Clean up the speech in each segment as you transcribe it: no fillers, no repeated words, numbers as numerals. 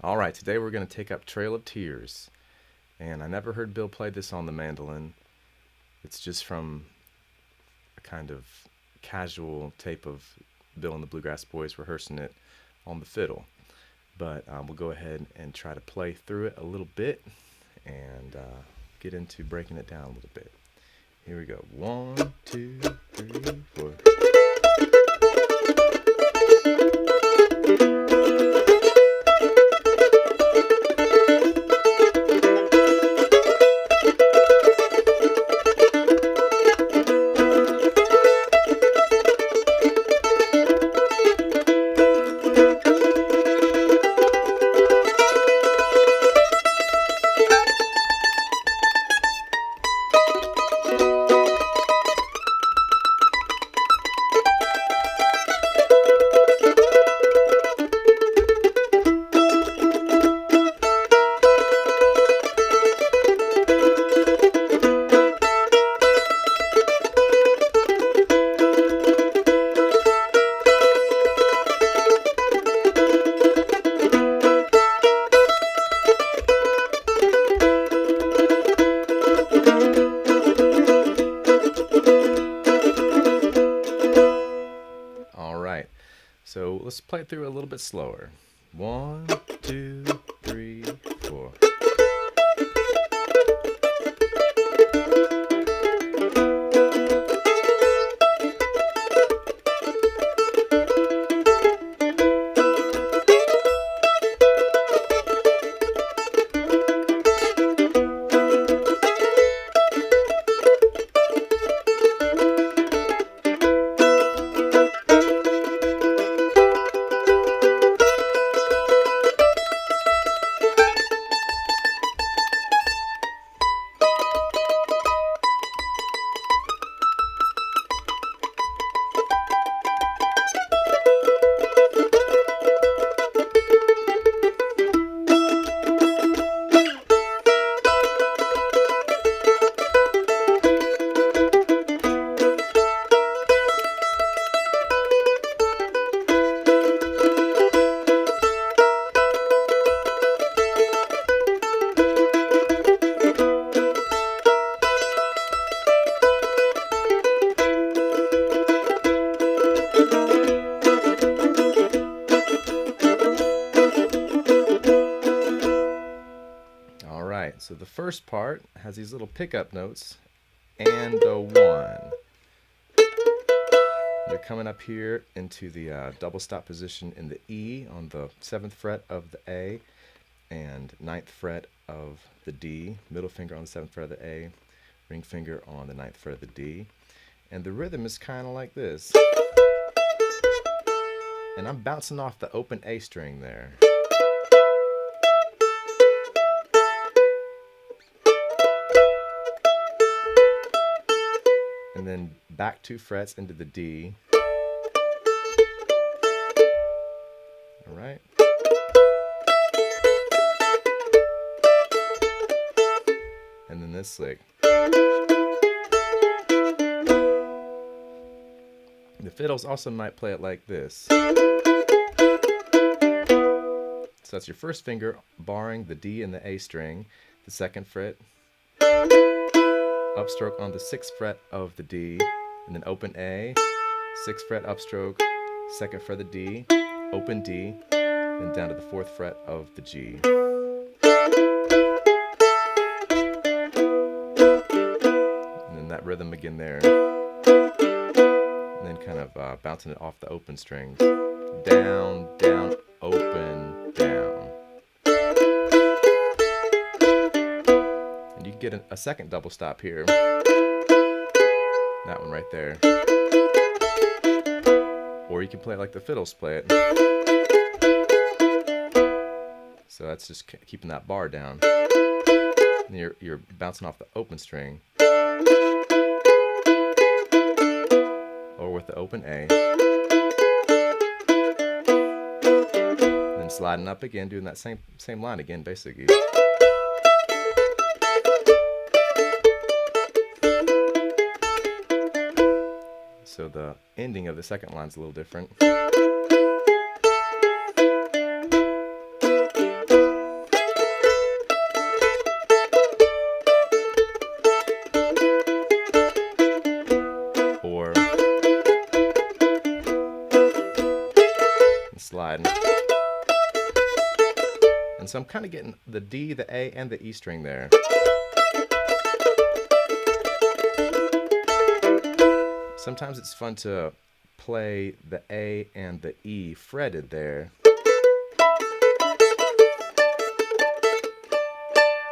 Alright, today we're going to take up Trail of Tears. And I never heard Bill play this on the mandolin. It's just from a kind of casual tape of Bill and the Bluegrass Boys rehearsing it on the fiddle. But we'll go ahead and try to play through it a little bit and get into breaking it down a little bit. Here we go. 1, 2, 3, 4. Alright, so let's play it through a little bit slower. 1, 2, 3, 4. Alright, so the first part has these little pickup notes and the 1. You're coming up here into the double stop position in the E on the 7th fret of the A and 9th fret of the D, middle finger on the 7th fret of the A, ring finger on the 9th fret of the D. And the rhythm is kind of like this. And I'm bouncing off the open A string there. And then back 2 frets into the D. Alright. And then this lick. The fiddles also might play it like this. So that's your first finger barring the D and the A string, the 2nd fret, upstroke on the 6th fret of the D, and then open A, 6th fret upstroke, 2nd fret of the D, open D, then down to the 4th fret of the G. And then that rhythm again there. And then kind of bouncing it off the open strings. Down, down, open, down. And you can get a second double stop here. That one right there. Or you can play it like the fiddles play it. So that's just keeping that bar down. And you're bouncing off the open string. Or with the open A. And then sliding up again, doing that same line again, basically. So the ending of the second line's a little different. And so I'm kind of getting the D, the A, and the E string there. Sometimes it's fun to play the A and the E fretted there.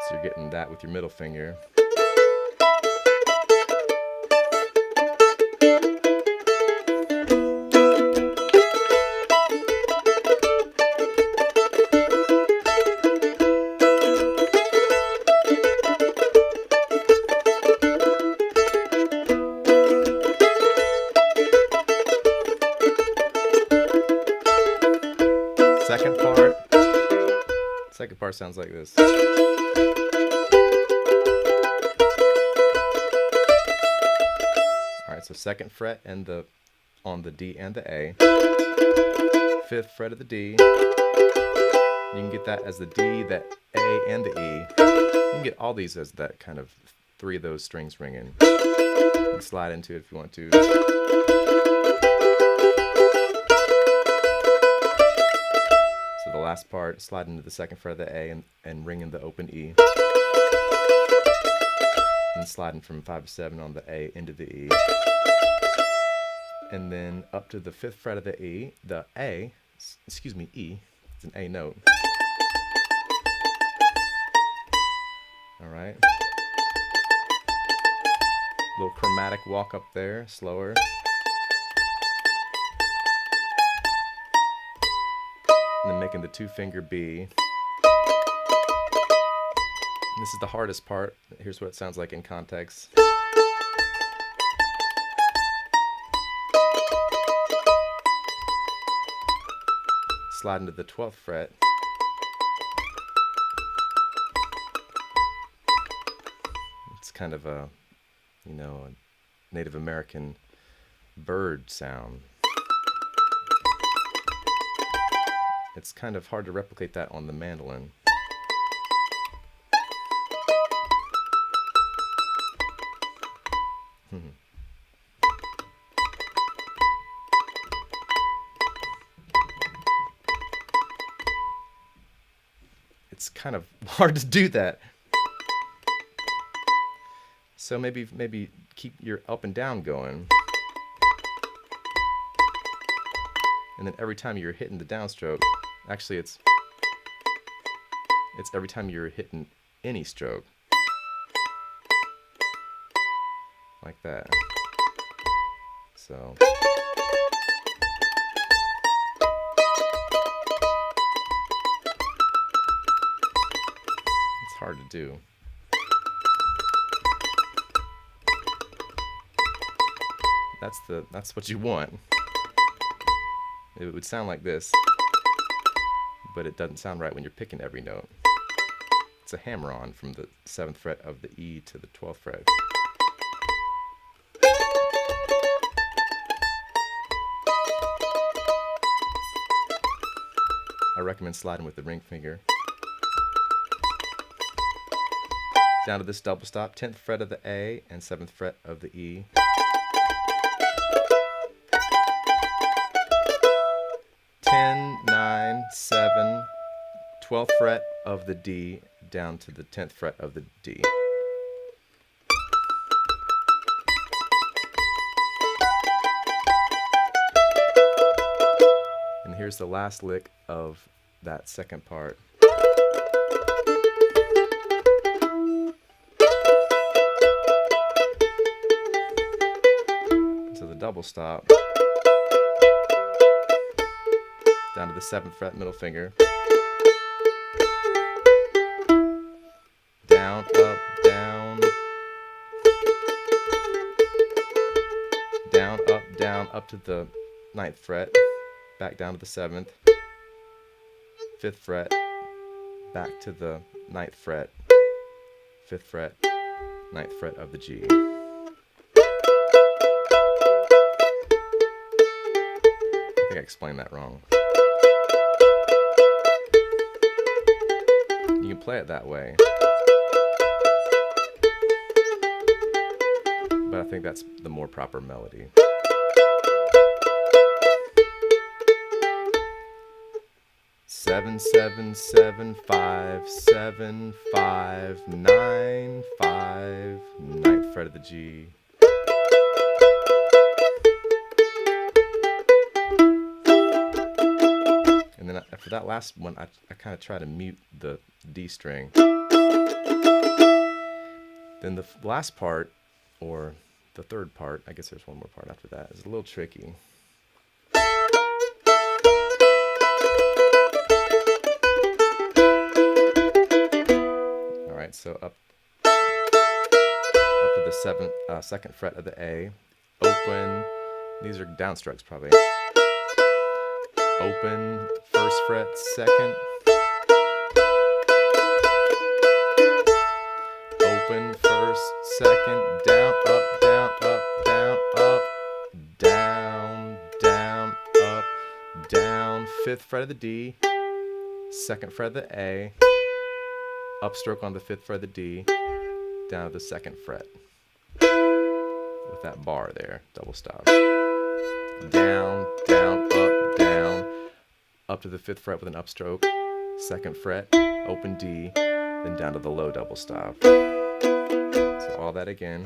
So you're getting that with your middle finger. Second part sounds like this. Alright, so second fret and on the D and the A. Fifth fret of the D. You can get that as the D, the A, and the E. You can get all these as that kind of three of those strings ringing. You can slide into it if you want to. The last part, slide into the second fret of the A and ring in the open E. And sliding from 5 to 7 on the A into the E. And then up to the 5th fret of the E, the A, excuse me, E, it's an A note. Alright. Little chromatic walk up there, slower. And then making the 2-finger B. And this is the hardest part. Here's what it sounds like in context. Slide into the 12th fret. It's kind of a, a Native American bird sound. It's kind of hard to replicate that on the mandolin. It's kind of hard to do that. So maybe keep your up and down going. And then every time you're hitting the downstroke, actually it's every time you're hitting any stroke. Like that. So it's hard to do. That's what you want. It would sound like this, but it doesn't sound right when you're picking every note. It's a hammer-on from the 7th fret of the E to the 12th fret. I recommend sliding with the ring finger. Down to this double stop, 10th fret of the A and 7th fret of the E. 10, 9, 7, 12th fret of the D down to the 10th fret of the D. And here's the last lick of that second part. So the double stop. Down to the 7th fret, middle finger. Down, up, down. Down, up to the 9th fret. Back down to the 7th. 5th fret. Back to the 9th fret. 5th fret. 9th fret of the G. I think I explained that wrong. You can play it that way, but I think that's the more proper melody. 7 7 7 5 7 5 9 5, ninth fret of the G. And then after that last one, I kind of try to mute the D string. Then the last part, or the third part, I guess there's one more part after that, is a little tricky. All right, so up to the second fret of the A, open. These are downstrokes probably. Open, first fret, second. Open, first, second, down, up, down, up, down, up, down, down, up, down, fifth fret of the D, second fret of the A, upstroke on the fifth fret of the D, down to the second fret. With that bar there, double stop. Down, down, up to the fifth fret with an upstroke, second fret, open D, then down to the low double stop. So all that again.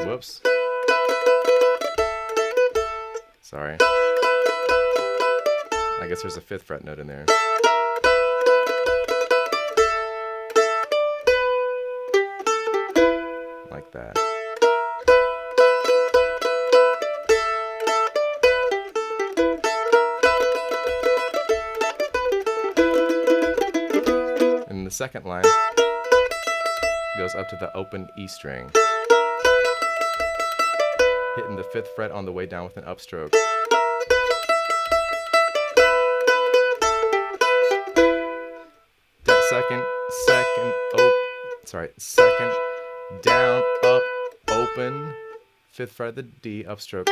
Whoops. Sorry. I guess there's a fifth fret note in there. Like that. And the second line goes up to the open E string, hitting the fifth fret on the way down with an upstroke. That second, down, up, open, fifth fret of the D, upstroke,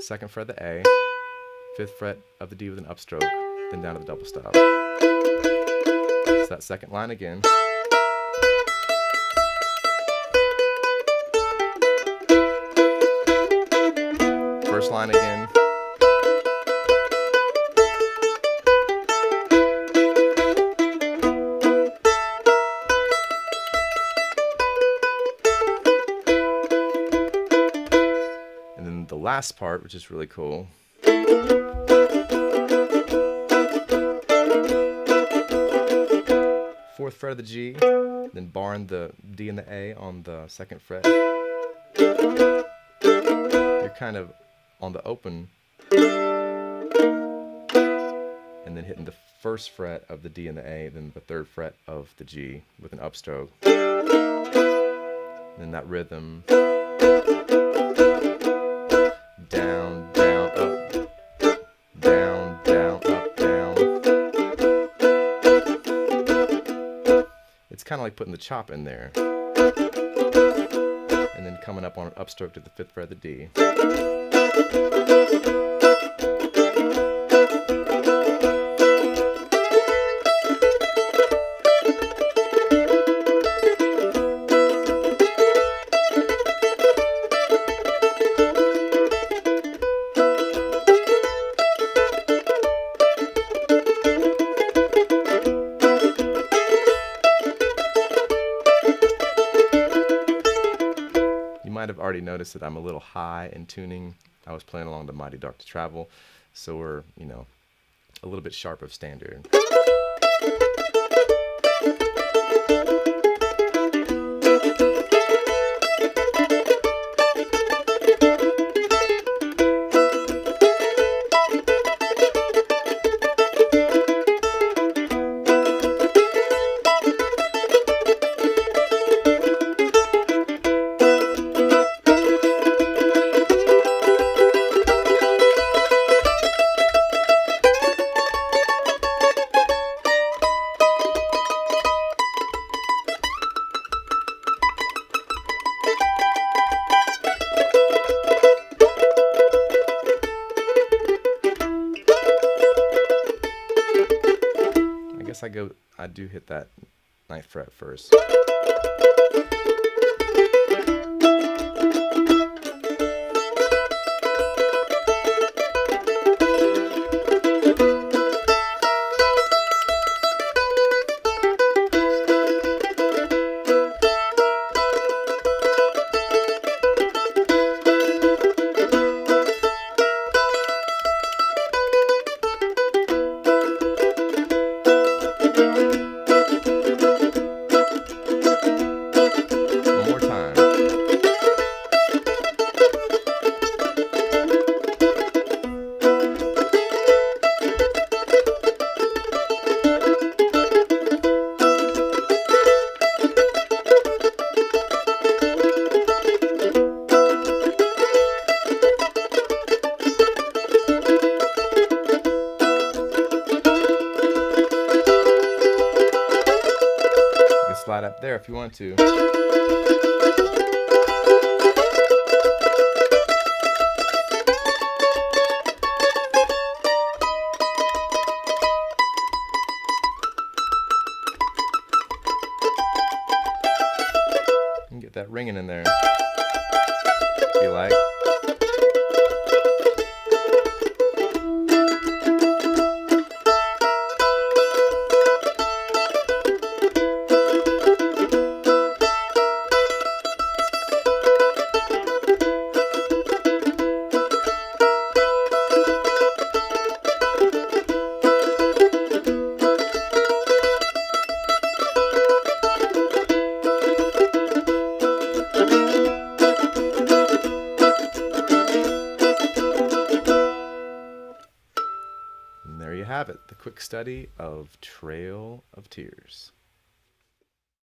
second fret of the A, fifth fret of the D with an upstroke, then down to the double stop. So that second line again. First line again. And then the last part, which is really cool. Fourth fret of the G, then barring the D and the A on the second fret. You're kind of on the open, and then hitting the first fret of the D and the A, then the third fret of the G with an upstroke. And then that rhythm. Down, down, up, down, down, up, down. It's kind of like putting the chop in there. And then coming up on an upstroke to the fifth fret of the D. You might have already noticed that I'm a little high in tuning. I was playing along the Mighty Dark to Travel, so we're, a little bit sharp of standard. I do hit that ninth fret first. spot up there if you want to. Get that ringing in there if you like. And there you have it, the quick study of Trail of Tears.